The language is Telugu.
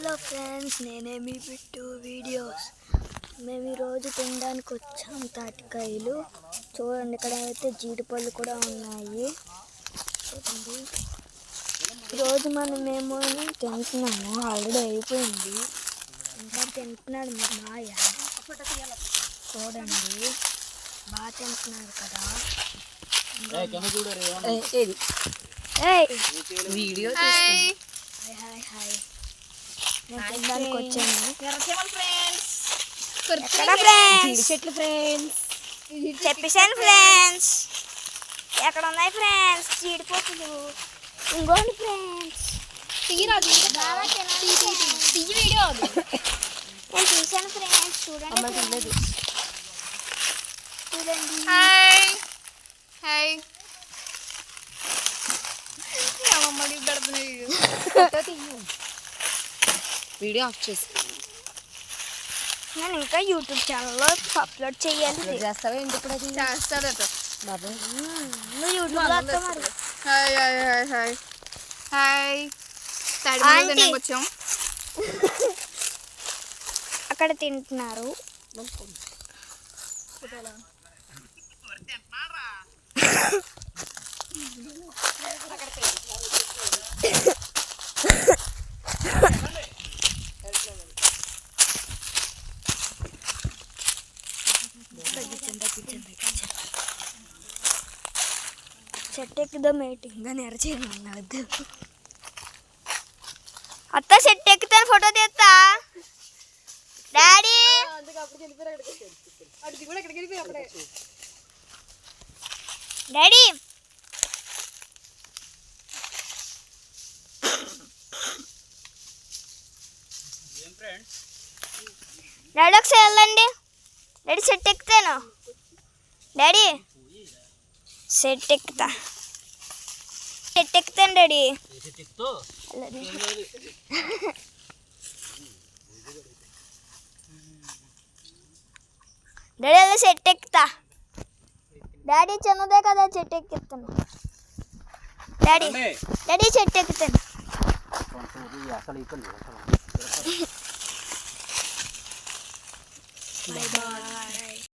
హలో ఫ్రెండ్స్, నేనే మీ బిట్టు వీడియోస్. మేము ఈరోజు తినడానికి వచ్చాం తాటికాయలు. చూడండి, ఇక్కడ అయితే జీడిపళ్ళు కూడా ఉన్నాయి. చూడండి, ఈరోజు మేము తింటున్నాము. ఆల్రెడీ అయిపోయింది, ఇంకా తింటున్నాడు మా మాయ. చూడండి, బాగా తింటున్నారు కదా. Video hi hi. నేను తినడానికి వచ్చాను. చెట్లు ఫ్రెండ్స్ చెప్పేసాను ఫ్రెండ్స్. ఎక్కడ ఉన్నాయి ఫ్రెండ్స్ జీడిపోతులు? ఇంకోండి ఫ్రెండ్స్. నేను తీసాను ఫ్రెండ్స్, చూడండి. చూడండి. హాయ్ హాయ్ అమ్మమ్మడి పెడుతున్నాయి వీడియో ఆఫ్ చేసి నేను ఇంకా యూట్యూబ్ ఛానల్లో అప్లోడ్ చేయాలి. చేస్తావా ఏంటి ఇప్పుడు? అది చేస్తాడట బాబు. నువ్వు యూట్యూబ్లో వస్తావు మరి. Hi hi hi hi hi తాడి తినడానికి వచ్చాం. అక్కడ తింటున్నారు. చెట్టు ఎక్కుదాం మీటింగ్ అని ఎరచేయమన్నది. అత్త చెట్టు ఎక్కుతాను, ఫోటో తీస్తా. డాడీ డాడీ డాడీ ఒకసారి వెళ్ళండి. డాడీ చెట్టు ఎక్కుతాను. డాడీ చెట్టు ఎక్కుతాను డాడీ. డాడీ అలా చెట్టు ఎక్కుతా. డాడీ చిన్నదే కదా, చెట్టు ఎక్కిస్తాను. డాడీ డాడీ చెట్టు ఎక్కుతాను. Bye bye.